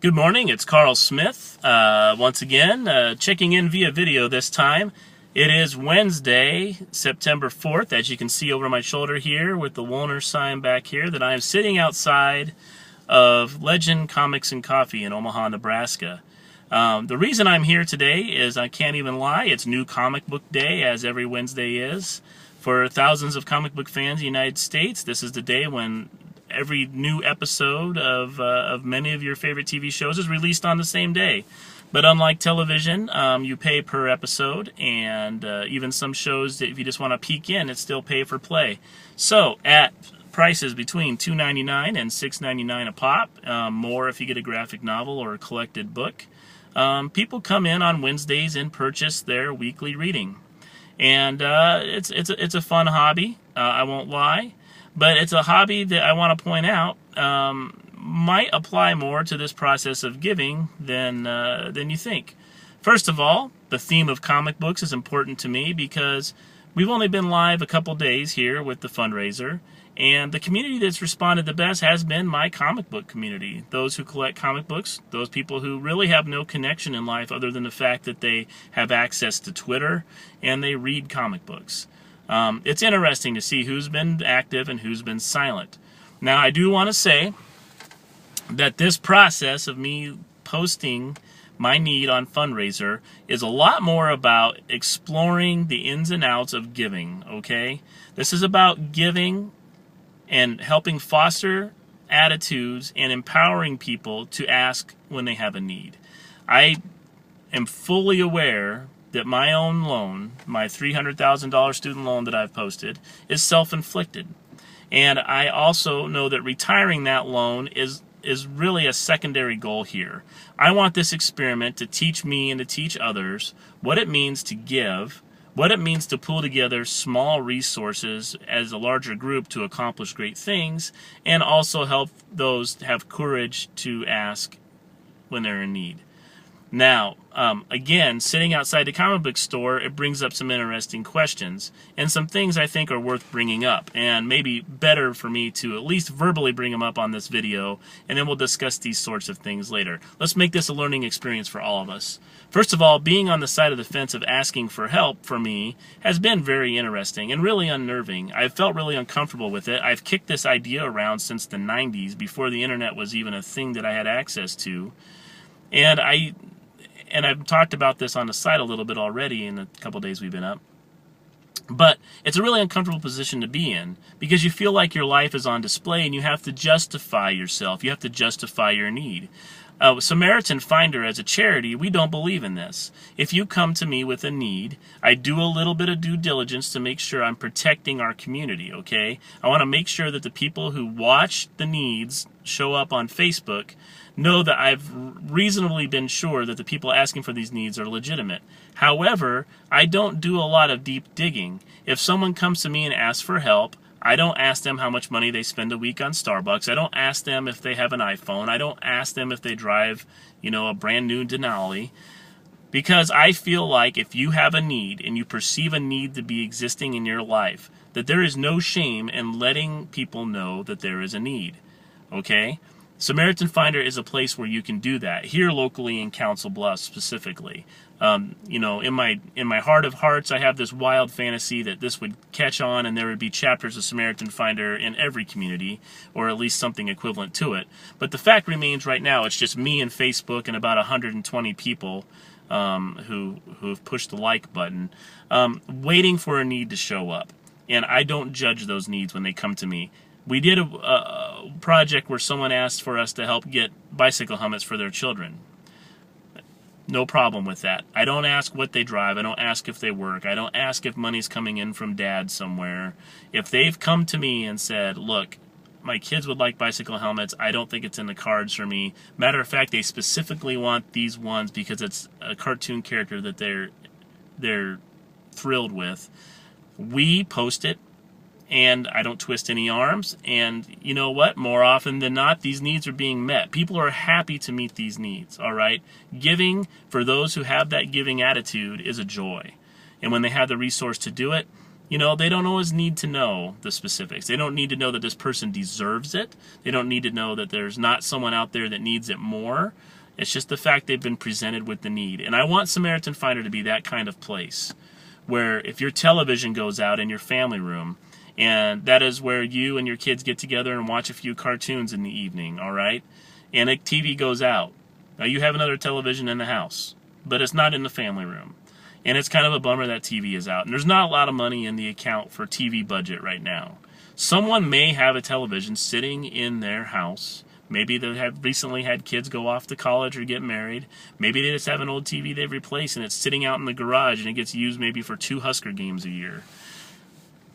Good morning, it's Carl Smith, once again, checking in via video this time. It is Wednesday, September 4th, as you can see over my shoulder here with the Woolner sign back here, that I am sitting outside of Legend Comics and Coffee in Omaha, Nebraska. The reason I'm here today is, I can't even lie, it's New Comic Book Day, as every Wednesday is. For thousands of comic book fans in the United States, this is the day when every new episode of many of your favorite TV shows is released on the same day. But unlike television, you pay per episode, and even some shows that if you just want to peek in, it's still pay for play. So at prices between $2.99 and $6.99 a pop, more if you get a graphic novel or a collected book, people come in on Wednesdays and purchase their weekly reading. And it's a fun hobby, I won't lie. But it's a hobby that I want to point out might apply more to this process of giving than you think. First of all, the theme of comic books is important to me because we've only been live a couple days here with the fundraiser, and the community that's responded the best has been my comic book community. Those who collect comic books, those people who really have no connection in life other than the fact that they have access to Twitter and they read comic books. It's interesting to see who's been active and who's been silent. Now, I do want to say that this process of me posting my need on fundraiser is a lot more about exploring the ins and outs of giving, okay? This is about giving and helping foster attitudes and empowering people to ask when they have a need. I am fully aware that my own loan, my $300,000 student loan that I've posted, is self-inflicted. And I also know that retiring that loan is really a secondary goal here. I want this experiment to teach me and to teach others what it means to give, what it means to pull together small resources as a larger group to accomplish great things, and also help those have courage to ask when they're in need. Now, again, sitting outside the comic book store, it brings up some interesting questions and some things I think are worth bringing up, and maybe better for me to at least verbally bring them up on this video, and then we'll discuss these sorts of things later. Let's make this a learning experience for all of us. First of all, being on the side of the fence of asking for help for me has been very interesting and really unnerving. I've felt really uncomfortable with it. I've kicked this idea around since the 90s, before the internet was even a thing that I had access to. And I've talked about this on the site a little bit already in the couple days we've been up. But it's a really uncomfortable position to be in because you feel like your life is on display and you have to justify yourself. You have to justify your need. Samaritan Finder, as a charity, we don't believe in this. If you come to me with a need, I do a little bit of due diligence to make sure I'm protecting our community, okay? I want to make sure that the people who watch the needs show up on Facebook know that I've reasonably been sure that the people asking for these needs are legitimate. However, I don't do a lot of deep digging. If someone comes to me and asks for help, I don't ask them how much money they spend a week on Starbucks. I don't ask them if they have an iPhone. I don't ask them if they drive, a brand new Denali. Because I feel like if you have a need and you perceive a need to be existing in your life, that there is no shame in letting people know that there is a need. Okay? Samaritan Finder is a place where you can do that. Here locally in Council Bluffs specifically. In my heart of hearts, I have this wild fantasy that this would catch on and there would be chapters of Samaritan Finder in every community, or at least something equivalent to it. But the fact remains right now, it's just me and Facebook and about 120 people who have pushed the like button, waiting for a need to show up. And I don't judge those needs when they come to me. We did a project where someone asked for us to help get bicycle helmets for their children. No problem with that. I don't ask what they drive. I don't ask if they work. I don't ask if money's coming in from dad somewhere. If they've come to me and said, look, my kids would like bicycle helmets, I don't think it's in the cards for me. Matter of fact, they specifically want these ones because it's a cartoon character that they're thrilled with. We post it, and I don't twist any arms, and you know what? More often than not, these needs are being met. People are happy to meet these needs, all right? Giving, for those who have that giving attitude, is a joy. And when they have the resource to do it, they don't always need to know the specifics. They don't need to know that this person deserves it. They don't need to know that there's not someone out there that needs it more. It's just the fact they've been presented with the need. And I want Samaritan Finder to be that kind of place where if your television goes out in your family room, and that is where you and your kids get together and watch a few cartoons in the evening, all right? And a TV goes out. Now you have another television in the house, but it's not in the family room. And it's kind of a bummer that TV is out. And there's not a lot of money in the account for TV budget right now. Someone may have a television sitting in their house. Maybe they have recently had kids go off to college or get married. Maybe they just have an old TV they've replaced and it's sitting out in the garage and it gets used maybe for 2 Husker games a year.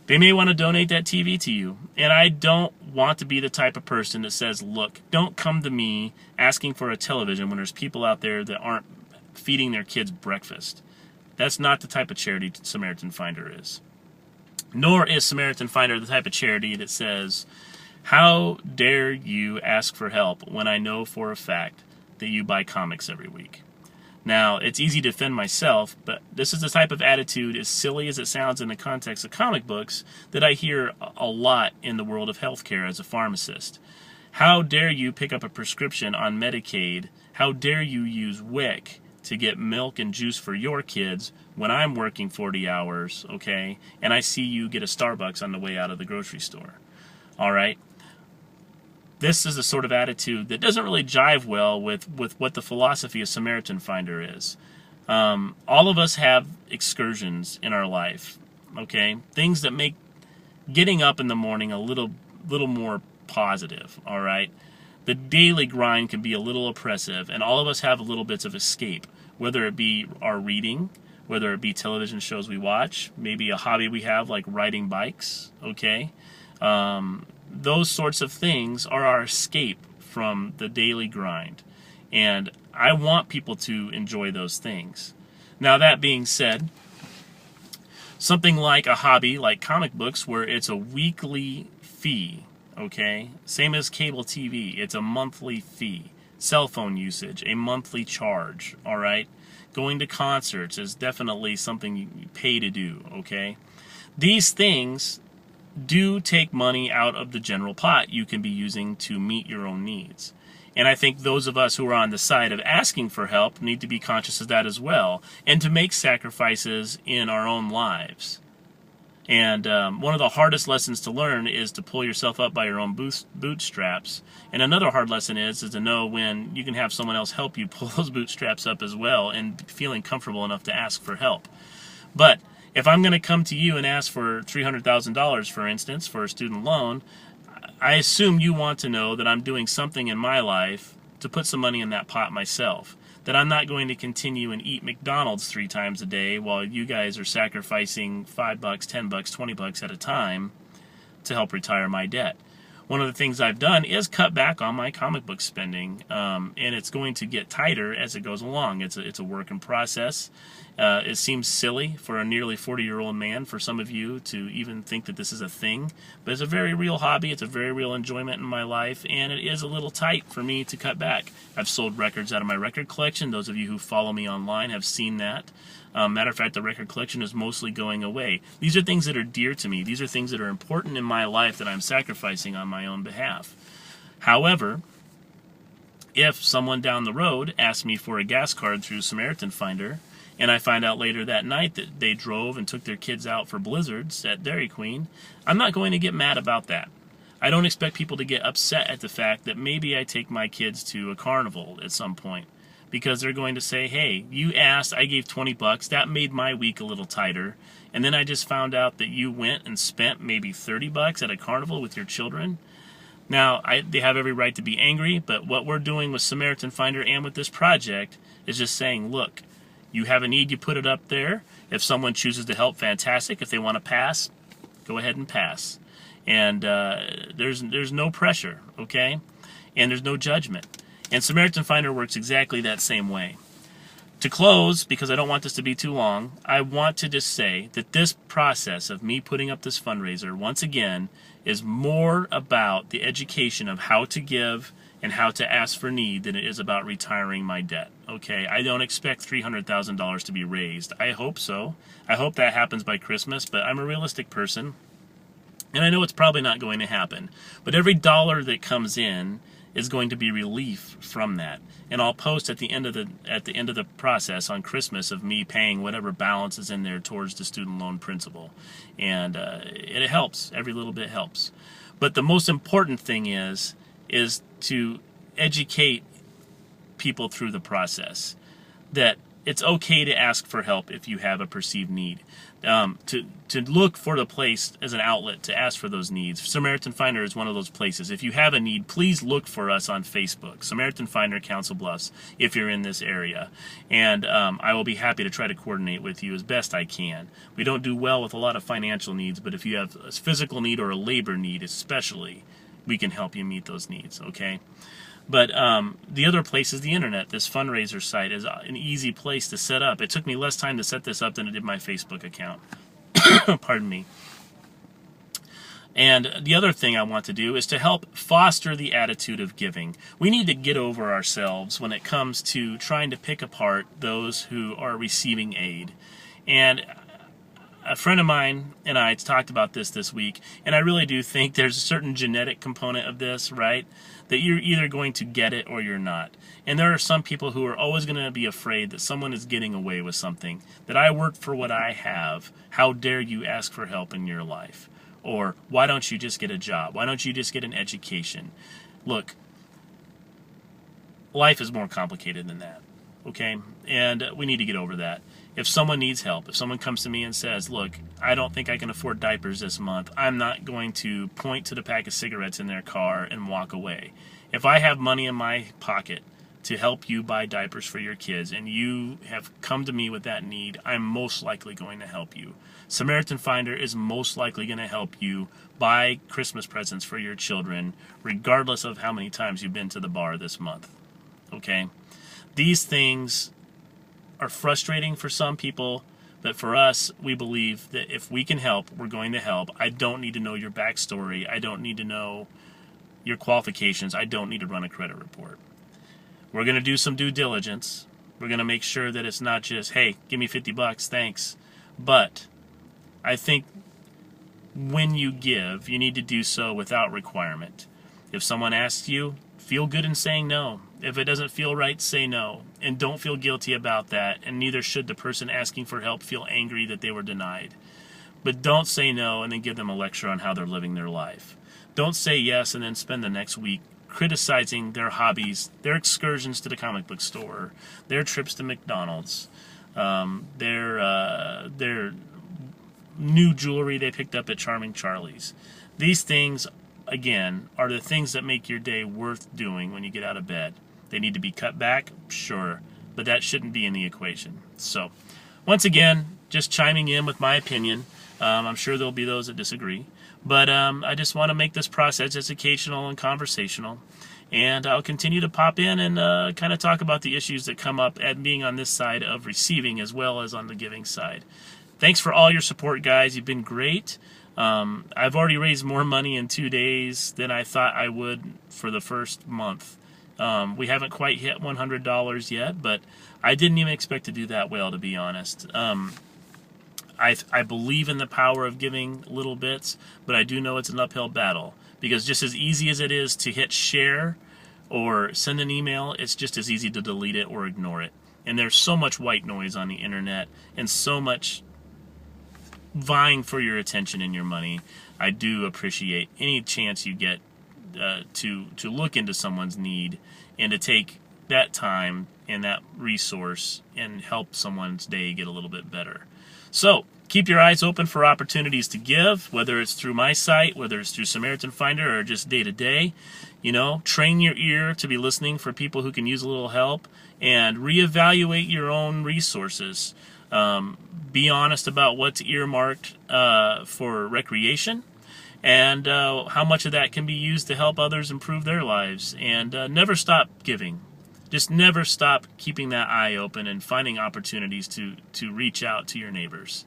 They may want to donate that TV to you. And I don't want to be the type of person that says, look, don't come to me asking for a television when there's people out there that aren't feeding their kids breakfast. That's not the type of charity Samaritan Finder is. Nor is Samaritan Finder the type of charity that says, how dare you ask for help when I know for a fact that you buy comics every week? Now, it's easy to defend myself, but this is the type of attitude, as silly as it sounds in the context of comic books, that I hear a lot in the world of healthcare as a pharmacist. How dare you pick up a prescription on Medicaid? How dare you use WIC to get milk and juice for your kids when I'm working 40 hours, okay, and I see you get a Starbucks on the way out of the grocery store? All right? This is the sort of attitude that doesn't really jive well with what the philosophy of Samaritan Finder is. All of us have excursions in our life, okay? Things that make getting up in the morning a little more positive, all right? The daily grind can be a little oppressive, and all of us have little bits of escape, whether it be our reading, whether it be television shows we watch, maybe a hobby we have like riding bikes, okay? Those sorts of things are our escape from the daily grind. And I want people to enjoy those things. Now, that being said, something like a hobby like comic books where it's a weekly fee, okay? Same as cable TV, it's a monthly fee. Cell phone usage, a monthly charge, all right? Going to concerts is definitely something you pay to do, okay? These things do take money out of the general pot you can be using to meet your own needs. And I think those of us who are on the side of asking for help need to be conscious of that as well, and to make sacrifices in our own lives. And one of the hardest lessons to learn is to pull yourself up by your own bootstraps. And another hard lesson is to know when you can have someone else help you pull those bootstraps up as well, and feeling comfortable enough to ask for help. But if I'm going to come to you and ask for $300,000, for instance, for a student loan, I assume you want to know that I'm doing something in my life to put some money in that pot myself. That I'm not going to continue and eat McDonald's 3 times a day while you guys are sacrificing $5, $10, $20 at a time to help retire my debt. One of the things I've done is cut back on my comic book spending, and it's going to get tighter as it goes along. It's a work in process. It seems silly for a nearly 40-year-old man, for some of you, to even think that this is a thing, but it's a very real hobby. It's a very real enjoyment in my life, and it is a little tight for me to cut back. I've sold records out of my record collection. Those of you who follow me online have seen that. Matter of fact, the record collection is mostly going away. These are things that are dear to me. These are things that are important in my life that I'm sacrificing on my own behalf. However, if someone down the road asks me for a gas card through Samaritan Finder, and I find out later that night that they drove and took their kids out for blizzards at Dairy Queen, I'm not going to get mad about that. I don't expect people to get upset at the fact that maybe I take my kids to a carnival at some point, because they're going to say, hey, you asked, I gave $20, that made my week a little tighter, and then I just found out that you went and spent maybe $30 at a carnival with your children. Now, they have every right to be angry, but what we're doing with Samaritan Finder and with this project is just saying, look, you have a need, you put it up there. If someone chooses to help, fantastic. If they want to pass, go ahead and pass. And there's no pressure, okay? And there's no judgment. And Samaritan Finder works exactly that same way. To close, because I don't want this to be too long, I want to just say that this process of me putting up this fundraiser, once again, is more about the education of how to give and how to ask for need than it is about retiring my debt. Okay, I don't expect $300,000 to be raised. I hope so. I hope that happens by Christmas, but I'm a realistic person, and I know it's probably not going to happen. But every dollar that comes in is going to be relief from that. And I'll post at the end of the process on Christmas of me paying whatever balance is in there towards the student loan principal, and it helps. Every little bit helps. But the most important thing is to educate people through the process that it's okay to ask for help if you have a perceived need. To look for the place as an outlet to ask for those needs. Samaritan Finder is one of those places. If you have a need, please look for us on Facebook, Samaritan Finder Council Bluffs, if you're in this area. And I will be happy to try to coordinate with you as best I can. We don't do well with a lot of financial needs, but if you have a physical need or a labor need especially, we can help you meet those needs, okay? But the other place is the internet. This fundraiser site is an easy place to set up. It took me less time to set this up than it did my Facebook account. Pardon me. And the other thing I want to do is to help foster the attitude of giving. We need to get over ourselves when it comes to trying to pick apart those who are receiving aid. And a friend of mine and I talked about this week, and I really do think there's a certain genetic component of this, right? That you're either going to get it or you're not. And there are some people who are always going to be afraid that someone is getting away with something. That I work for what I have. How dare you ask for help in your life? Or why don't you just get a job? Why don't you just get an education? Look, life is more complicated than that, okay? And we need to get over that. If someone needs help, if someone comes to me and says, look, I don't think I can afford diapers this month, I'm not going to point to the pack of cigarettes in their car and walk away. If I have money in my pocket to help you buy diapers for your kids and you have come to me with that need, I'm most likely going to help you. Samaritan Finder is most likely going to help you buy Christmas presents for your children, regardless of how many times you've been to the bar this month. Okay? These things are frustrating for some people, but for us, we believe that if we can help, we're going to help. I don't need to know your backstory. I don't need to know your qualifications. I don't need to run a credit report. We're going to do some due diligence. We're going to make sure that it's not just, hey, give me $50, thanks. But I think when you give, you need to do so without requirement. If someone asks you, feel good in saying no. If it doesn't feel right, say no. And don't feel guilty about that. And neither should the person asking for help feel angry that they were denied. But don't say no and then give them a lecture on how they're living their life. Don't say yes and then spend the next week criticizing their hobbies, their excursions to the comic book store, their trips to McDonald's, their new jewelry they picked up at Charming Charlie's. These things, again, are the things that make your day worth doing when you get out of bed. They need to be cut back, sure, but that shouldn't be in the equation. So, once again, just chiming in with my opinion. I'm sure there'll be those that disagree, but I just want to make this process educational and conversational, and I'll continue to pop in and kind of talk about the issues that come up at being on this side of receiving as well as on the giving side. Thanks for all your support, guys. You've been great. I've already raised more money in 2 days than I thought I would for the first month. We haven't quite hit $100 yet, but I didn't even expect to do that well, to be honest. I believe in the power of giving little bits, but I do know it's an uphill battle, because just as easy as it is to hit share or send an email, it's just as easy to delete it or ignore it. And there's so much white noise on the internet and so much vying for your attention and your money. I do appreciate any chance you get to look into someone's need and to take that time and that resource and help someone's day get a little bit better. So keep your eyes open for opportunities to give, whether it's through my site, whether it's through Samaritan Finder, or just day to day. You know, train your ear to be listening for people who can use a little help, and reevaluate your own resources. Be honest about what's earmarked for recreation, and how much of that can be used to help others improve their lives. And never stop giving. Just never stop keeping that eye open and finding opportunities to reach out to your neighbors.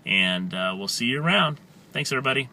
And we'll see you around. Thanks, everybody.